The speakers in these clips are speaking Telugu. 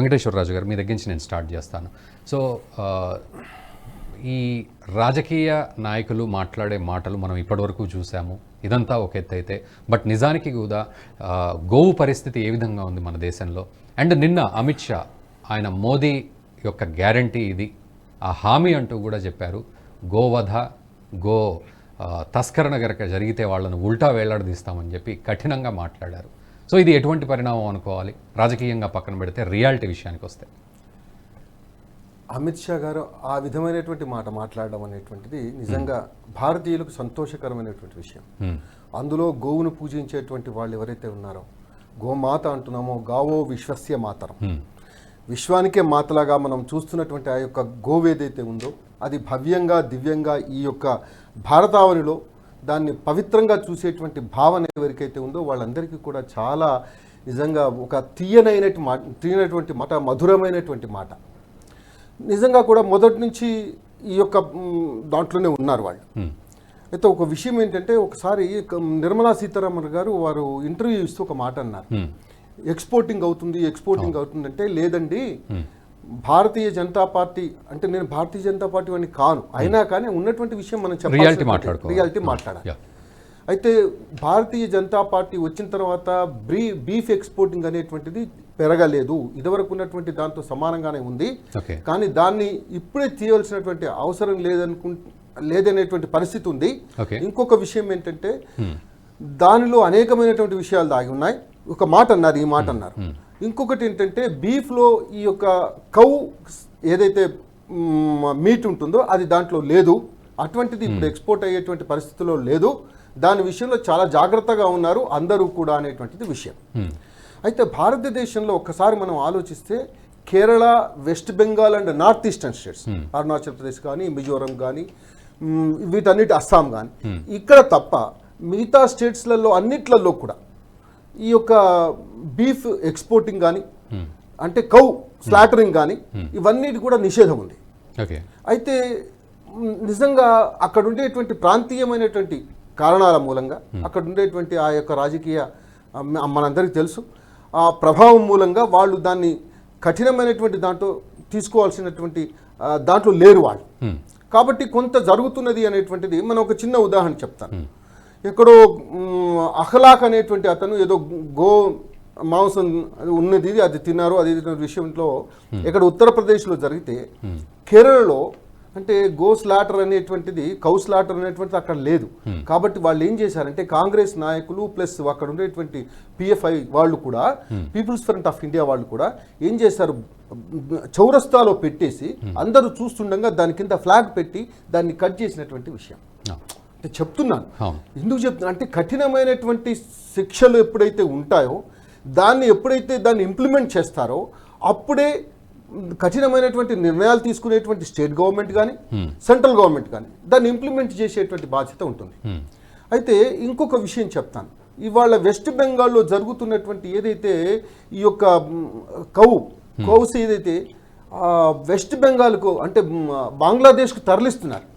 వెంకటేశ్వరరాజు గారు, మీ దగ్గర నుంచి నేను స్టార్ట్ చేస్తాను. సో ఈ రాజకీయ నాయకులు మాట్లాడే మాటలు మనం ఇప్పటివరకు చూసాము, ఇదంతా ఒక ఎత్తు అయితే, బట్ నిజానికి కూడా గోవు పరిస్థితి ఏ విధంగా ఉంది మన దేశంలో? అండ్ నిన్న అమిత్ షా ఆయన మోదీ యొక్క గ్యారంటీ ఇది, ఆ హామీ అంటూ కూడా చెప్పారు, గోవధ గో తస్కరణ గనక జరిగితే వాళ్ళను ఉల్టా వేలాడదీస్తామని చెప్పి కఠినంగా మాట్లాడారు. సో ఇది ఎటువంటి పరిణామం అనుకోవాలి రాజకీయంగా పక్కన పెడితే, రియాలిటీ విషయానికి వస్తే? అమిత్ షా గారు ఆ విధమైనటువంటి మాట మాట్లాడడం అనేటువంటిది నిజంగా భారతీయులకు సంతోషకరమైనటువంటి విషయం. అందులో గోవును పూజించేటువంటి వాళ్ళు ఎవరైతే ఉన్నారో, గోమాత అంటున్నామో, గావో విశ్వస్య మాతరం, విశ్వానికే మాతలాగా మనం చూస్తున్నటువంటి ఆ యొక్క గోవు ఏదైతే ఉందో అది భవ్యంగా దివ్యంగా ఈ యొక్క భారతావనిలో దాన్ని పవిత్రంగా చూసేటువంటి భావన ఎవరికైతే ఉందో వాళ్ళందరికీ కూడా చాలా నిజంగా ఒక తీయనటువంటి మాట, మధురమైనటువంటి మాట. నిజంగా కూడా మొదటి నుంచి ఈ యొక్క దాంట్లోనే ఉన్నారు వాళ్ళు. అయితే ఒక విషయం ఏంటంటే, ఒకసారి నిర్మలా సీతారామన్ గారు వారు ఇంటర్వ్యూ ఇస్తూ ఒక మాట అన్నారు, ఎక్స్పోర్టింగ్ అవుతుంది అంటే, లేదండి భారతీయ జనతా పార్టీ అంటే, నేను భారతీయ జనతా పార్టీ అని కాను, అయినా కానీ ఉన్నటువంటి విషయం మనం రియాలిటీ మాట్లాడాలి. అయితే భారతీయ జనతా పార్టీ వచ్చిన తర్వాత బీఫ్ ఎక్స్పోర్టింగ్ అనేటువంటిది పెరగలేదు, ఇదివరకు ఉన్నటువంటి దాంతో సమానంగానే ఉంది, కానీ దాన్ని ఇప్పుడే తీయవలసినటువంటి అవసరం లేదనేటువంటి పరిస్థితి ఉంది. ఇంకొక విషయం ఏంటంటే, దానిలో అనేకమైనటువంటి విషయాలు దాగి ఉన్నాయి. ఒక మాట అన్నారు, ఈ మాట అన్నారు. ఇంకొకటి ఏంటంటే, బీఫ్లో ఈ యొక్క కౌ ఏదైతే మీట్ ఉంటుందో అది దాంట్లో లేదు, అటువంటిది ఇప్పుడు ఎక్స్పోర్ట్ అయ్యేటువంటి పరిస్థితిలో లేదు, దాని విషయంలో చాలా జాగ్రత్తగా ఉన్నారు అందరూ కూడా అనేటువంటిది విషయం. అయితే భారతదేశంలో ఒక్కసారి మనం ఆలోచిస్తే, Kerala, west Bengal and north eastern states, Arunachal Pradesh కానీ, మిజోరం కానీ, వీటన్నిటి అస్సాం కానీ, ఇక్కడ తప్ప మిగతా స్టేట్స్లలో అన్నిట్లలో కూడా ఈ యొక్క బీఫ్ ఎక్స్పోర్టింగ్ కానీ, అంటే కౌ స్లాటరింగ్ కానీ, ఇవన్నీ కూడా నిషేధం ఉంది. అయితే నిజంగా అక్కడ ఉండేటువంటి ప్రాంతీయమైనటువంటి కారణాల మూలంగా, అక్కడ ఉండేటువంటి ఆ యొక్క రాజకీయ మనందరికీ తెలుసు, ఆ ప్రభావం మూలంగా వాళ్ళు దాన్ని కఠినమైనటువంటి దాంట్లో తీసుకోవాల్సినటువంటి దాంట్లో లేరు వాళ్ళు. కాబట్టి కొంత జరుగుతున్నది అనేటువంటిది మనం ఒక చిన్న ఉదాహరణ చెప్తాను. ఎక్కడో అఖలాక్ అనేటువంటి అతను ఏదో గో మాంసం ఉన్నది, అది తిన్నారు, అది విషయంలో ఎక్కడ ఉత్తరప్రదేశ్లో జరిగితే, కేరళలో అంటే గో స్లాటర్ అనేటువంటిది, కౌ స్లాటర్ అనేటువంటిది అక్కడ లేదు. కాబట్టి వాళ్ళు ఏం చేశారంటే, కాంగ్రెస్ నాయకులు ప్లస్ అక్కడ ఉండేటువంటి పిఎఫ్ఐ వాళ్ళు కూడా, పీపుల్స్ ఫ్రంట్ ఆఫ్ ఇండియా వాళ్ళు కూడా ఏం చేశారు, చౌరస్తాలో పెట్టేసి అందరూ చూస్తుండగా దాని కింద ఫ్లాగ్ పెట్టి దాన్ని కట్ చేసినటువంటి విషయం చెప్తున్నాను. ఎందుకు చెప్తున్నా అంటే, కఠినమైనటువంటి శిక్షలు ఎప్పుడైతే ఉంటాయో, ఎప్పుడైతే దాన్ని ఇంప్లిమెంట్ చేస్తారో, అప్పుడే కఠినమైనటువంటి నిర్ణయాలు తీసుకునేటువంటి స్టేట్ గవర్నమెంట్ కానీ, సెంట్రల్ గవర్నమెంట్ కానీ దాన్ని ఇంప్లిమెంట్ చేసేటువంటి బాధ్యత ఉంటుంది. అయితే ఇంకొక విషయం చెప్తాను. ఇవాళ వెస్ట్ బెంగాల్లో జరుగుతున్నటువంటి ఏదైతే ఈ యొక్క కౌస్ ఏదైతే వెస్ట్ బెంగాల్కు అంటే బంగ్లాదేశ్కు తరలిస్తున్నారు,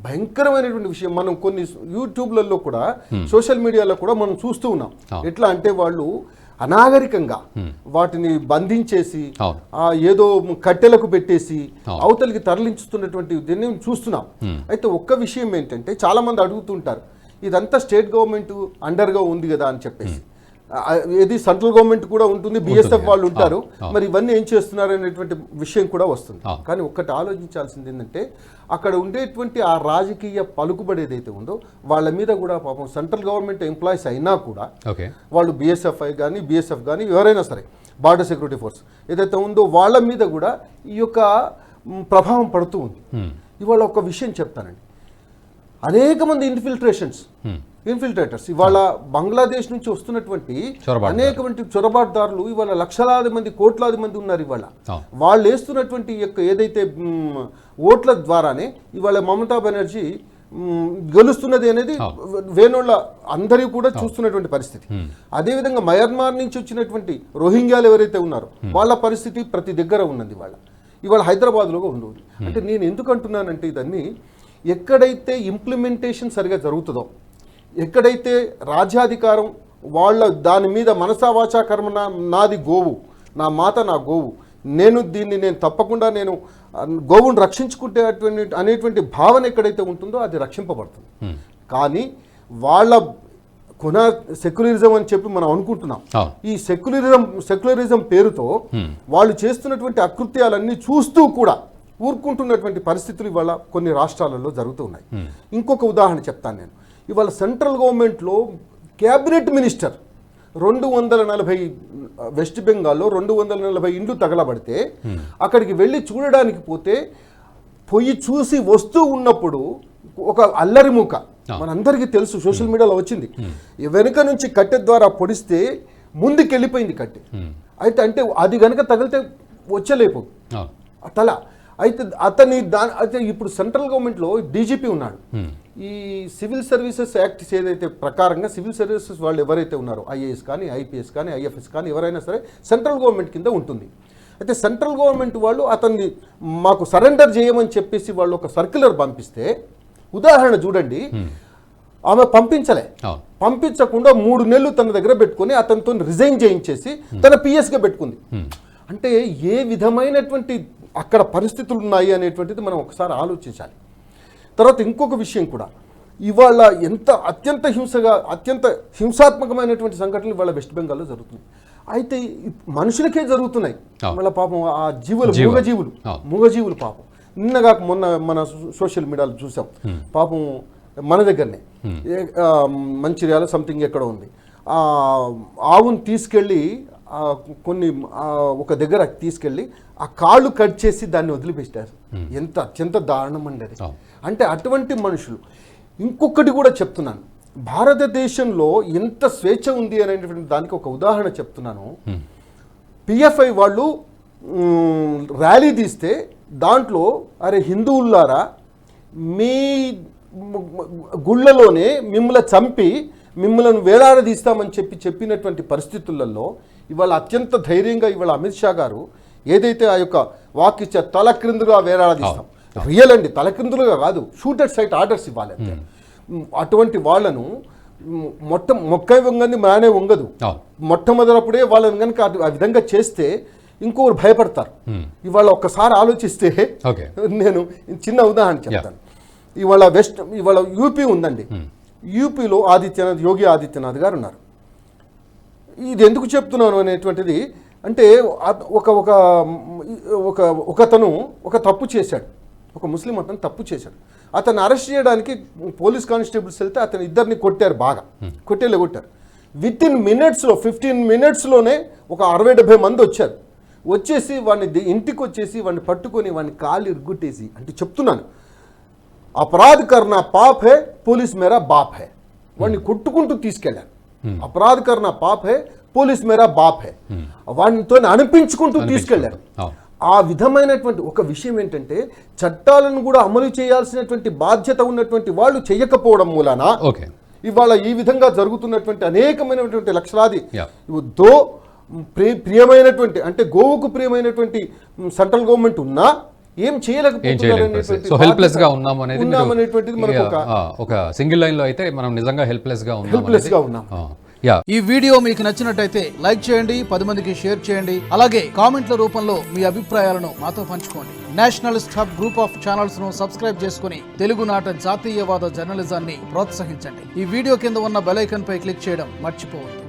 భయంకరమైనటువంటి విషయం. మనం కొన్ని యూట్యూబ్లలో కూడా, సోషల్ మీడియాలో కూడా మనం చూస్తూ ఉన్నాం. ఎట్లా అంటే, వాళ్ళు అనాగరికంగా వాటిని బంధించేసి ఏదో కట్టెలకు పెట్టేసి అవతలికి తరలించుతున్నటువంటి దీన్ని చూస్తున్నాం. అయితే ఒక్క విషయం ఏంటంటే, చాలా మంది అడుగుతుంటారు, ఇదంతా స్టేట్ గవర్నమెంట్ అండర్గా ఉంది కదా అని చెప్పేసి, ఏది సెంట్రల్ గవర్నమెంట్ కూడా ఉంటుంది, బిఎస్ఎఫ్ వాళ్ళు ఉంటారు, మరి ఇవన్నీ ఏం చేస్తున్నారు అనేటువంటి విషయం కూడా వస్తుంది. కానీ ఒక్కటి ఆలోచించాల్సింది ఏంటంటే, అక్కడ ఉండేటువంటి ఆ రాజకీయ పలుకుబడి ఏదైతే ఉందో వాళ్ళ మీద కూడా పాపం సెంట్రల్ గవర్నమెంట్ ఎంప్లాయీస్ అయినా కూడా వాళ్ళు బిఎస్ఎఫ్ఐ కానీ, బిఎస్ఎఫ్ కానీ, ఎవరైనా సరే బార్డర్ సెక్యూరిటీ ఫోర్స్ ఏదైతే ఉందో వాళ్ళ మీద కూడా ఈ యొక్క ప్రభావం పడుతూ ఉంది. ఇవాళ ఒక విషయం చెప్తానండి, అనేక మంది ఇన్ఫిల్ట్రేటర్స్ ఇవాళ బంగ్లాదేశ్ నుంచి వస్తున్నటువంటి అనేకమంది చొరబాటుదారులు ఇవాళ లక్షలాది మంది, కోట్లాది మంది ఉన్నారు. ఇవాళ వాళ్ళు వేస్తున్నటువంటి ఏదైతే ఓట్ల ద్వారానే ఇవాళ మమతా బెనర్జీ గెలుస్తున్నది అనేది వేణోళ్ళ అందరూ కూడా చూస్తున్నటువంటి పరిస్థితి. అదేవిధంగా మయన్మార్ నుంచి వచ్చినటువంటి రోహింగ్యాలు ఎవరైతే ఉన్నారో వాళ్ళ పరిస్థితి ప్రతి దగ్గర ఉన్నది. ఇవాళ హైదరాబాద్లో ఉంది. అంటే నేను ఎందుకు అంటున్నానంటే, ఇదన్నీ ఎక్కడైతే ఇంప్లిమెంటేషన్ సరిగా జరుగుతుందో, ఎక్కడైతే రాజ్యాధికారం వాళ్ళ దాని మీద మనసా వాచా కర్మ నాది గోవు, నా మాత నా గోవు, నేను తప్పకుండా నేను గోవును రక్షించుకుంటే అనేటువంటి భావన ఎక్కడైతే ఉంటుందో అది రక్షింపబడుతుంది. కానీ వాళ్ళ సెక్యులరిజం అని చెప్పి మనం అనుకుంటున్నాం. ఈ సెక్యులరిజం పేరుతో వాళ్ళు చేస్తున్నటువంటి అకృత్యాలన్నీ చూస్తూ కూడా ఊరుకుంటున్నటువంటి పరిస్థితులు ఇవాళ కొన్ని రాష్ట్రాలలో జరుగుతూ ఉన్నాయి. ఇంకొక ఉదాహరణ చెప్తాను నేను. ఇవాళ సెంట్రల్ గవర్నమెంట్లో క్యాబినెట్ మినిస్టర్ 240 వెస్ట్ బెంగాల్లో 240 ఇండ్లు తగలబడితే అక్కడికి వెళ్ళి చూడడానికి పోతే పొయ్యి చూసి వస్తూ ఉన్నప్పుడు ఒక అల్లరి మూక, మనందరికీ తెలుసు, సోషల్ మీడియాలో వచ్చింది, వెనుక నుంచి కట్టె ద్వారా పొడిస్తే ముందుకు వెళ్ళిపోయింది కట్టె. అయితే అంటే అది కనుక తగిలితే వచ్చలేపు తల. అయితే అయితే ఇప్పుడు సెంట్రల్ గవర్నమెంట్లో డీజీపీ ఉన్నాడు. ఈ సివిల్ సర్వీసెస్ యాక్ట్ ఏదైతే ప్రకారంగా సివిల్ సర్వీసెస్ వాళ్ళు ఎవరైతే ఉన్నారో ఐఏఎస్ కానీ ఐపీఎస్ కానీ ఐఎఫ్ఎస్ కానీ ఎవరైనా సరే సెంట్రల్ గవర్నమెంట్ కింద ఉంటుంది. అయితే సెంట్రల్ గవర్నమెంట్ వాళ్ళు అతన్ని మాకు సరెండర్ చేయమని చెప్పేసి వాళ్ళు ఒక సర్క్యులర్ పంపిస్తే, ఉదాహరణ చూడండి, ఆమె పంపించకుండా 3 నెలలు తన దగ్గర పెట్టుకొని అతనితో రిజైన్ చేయించేసి తన పిఎస్గా పెట్టుకుంది. అంటే ఏ విధమైనటువంటి అక్కడ పరిస్థితులు ఉన్నాయి అనేటువంటిది మనం ఒకసారి ఆలోచించాలి. తర్వాత ఇంకొక విషయం కూడా, ఇవాళ అత్యంత హింసాత్మకమైనటువంటి సంఘటనలు ఇవాళ వెస్ట్ బెంగాల్లో జరుగుతున్నాయి. అయితే మనుషులకే జరుగుతున్నాయి. వాళ్ళ పాపం ఆ మూగజీవులు పాపం. నిన్నగాక మొన్న మన సోషల్ మీడియాలో చూసాం, పాపం మన దగ్గరనే మంచిర్యాల సంథింగ్ ఎక్కడ ఉంది, ఆవును తీసుకెళ్ళి ఒక దగ్గర తీసుకెళ్ళి ఆ కాళ్ళు కట్ చేసి దాన్ని వదిలిపెట్టారు. అత్యంత దారుణం అండి అది. అంటే అటువంటి మనుషులు. ఇంకొకటి కూడా చెప్తున్నాను, భారతదేశంలో ఎంత స్వేచ్ఛ ఉంది అనేటువంటి దానికి ఒక ఉదాహరణ చెప్తున్నాను. పిఎఫ్ఐ వాళ్ళు ర్యాలీ తీస్తే దాంట్లో, అరే హిందువులారా, మీ గుళ్ళలోనే మిమ్మల్ని చంపి మిమ్మల్ని వేలాడదీస్తామని చెప్పినటువంటి పరిస్థితులలో ఇవాళ అత్యంత ధైర్యంగా ఇవాళ అమిత్ షా గారు ఏదైతే ఆ యొక్క వాక్ ఇచ్చే తల క్రిందుగా వేలాడదీస్తాం, రియల్ అండి, తల క్రిందులుగా కాదు, షూటర్ సైట్ ఆర్డర్స్ ఇవ్వాలి అంతే. అటువంటి వాళ్ళను మొక్క వంగని మానే వంగదు. మొట్టమొదలప్పుడే వాళ్ళని కనుక ఆ విధంగా చేస్తే ఇంకొకరు భయపడతారు. ఇవాళ ఒక్కసారి ఆలోచిస్తే, నేను చిన్న ఉదాహరణ చెప్తాను. ఇవాళ యూపీ ఉందండి. యూపీలో యోగి ఆదిత్యనాథ్ గారు ఉన్నారు. ఇది ఎందుకు చెప్తున్నాను అనేటువంటిది అంటే, ఒకతను ఒక తప్పు చేశాడు, ఒక ముస్లిం అతను తప్పు చేశాడు. అతను అరెస్ట్ చేయడానికి పోలీస్ కానిస్టేబుల్స్ వెళ్తే అతను ఇద్దరిని కొట్టారు, బాగా కొట్టారు. విత్ ఇన్ మినిట్స్లో 15 మినిట్స్లోనే ఒక 60-70 మంది వచ్చేసి వాడిని ఇంటికి వచ్చేసి వాడిని పట్టుకొని వాడిని కాలు ఇరుగుట్టేసి, అంటే చెప్తున్నాను, అపరాధ్ కర్నా పాప్ హే, పోలీస్ మేరా బాప్ హే, వాడిని కొట్టుకుంటూ తీసుకెళ్లారు. అపరాధ్ కర్నా పాప్ హే, పోలీస్ మేరా బాప్ హే, వాడితో అనిపించుకుంటూ తీసుకెళ్లారు. ఆ విధమైనటువంటి ఒక విషయం ఏంటంటే, చట్టాలను కూడా అమలు చేయాల్సినటువంటి బాధ్యత ఉన్నటువంటి వాళ్ళు చేయకపోవడం మూలాన ఇవాళ ఈ విధంగా జరుగుతున్నటువంటి అనేకమైనటువంటి లక్షలాది ప్రియమైనటువంటి, అంటే గోవుకు ప్రియమైనటువంటి సెంట్రల్ గవర్నమెంట్ ఉన్నా ఏం చేయలేకపోతున్నారు. హెల్ప్లెస్ గా ఉన్నాము అనేటువంటిది మనకు ఒక సింగిల్ లైన్ లో అయితే మనం నిజంగా హెల్ప్లెస్ గా ఉన్నాం. ఈ వీడియో మీకు నచ్చినట్టయితే లైక్ చేయండి, 10 మందికి షేర్ చేయండి. అలాగే కామెంట్ల రూపంలో మీ అభిప్రాయాలను మాతో పంచుకోండి. Nationalist hub group of channels ను సబ్స్క్రైబ్ చేసుకుని తెలుగునాట జాతీయవాద జర్నలిజాన్ని ప్రోత్సహించండి. ఈ వీడియో కింద ఉన్న బెల్ ఐకాన్ పై క్లిక్ చేయడం మర్చిపోవద్దు.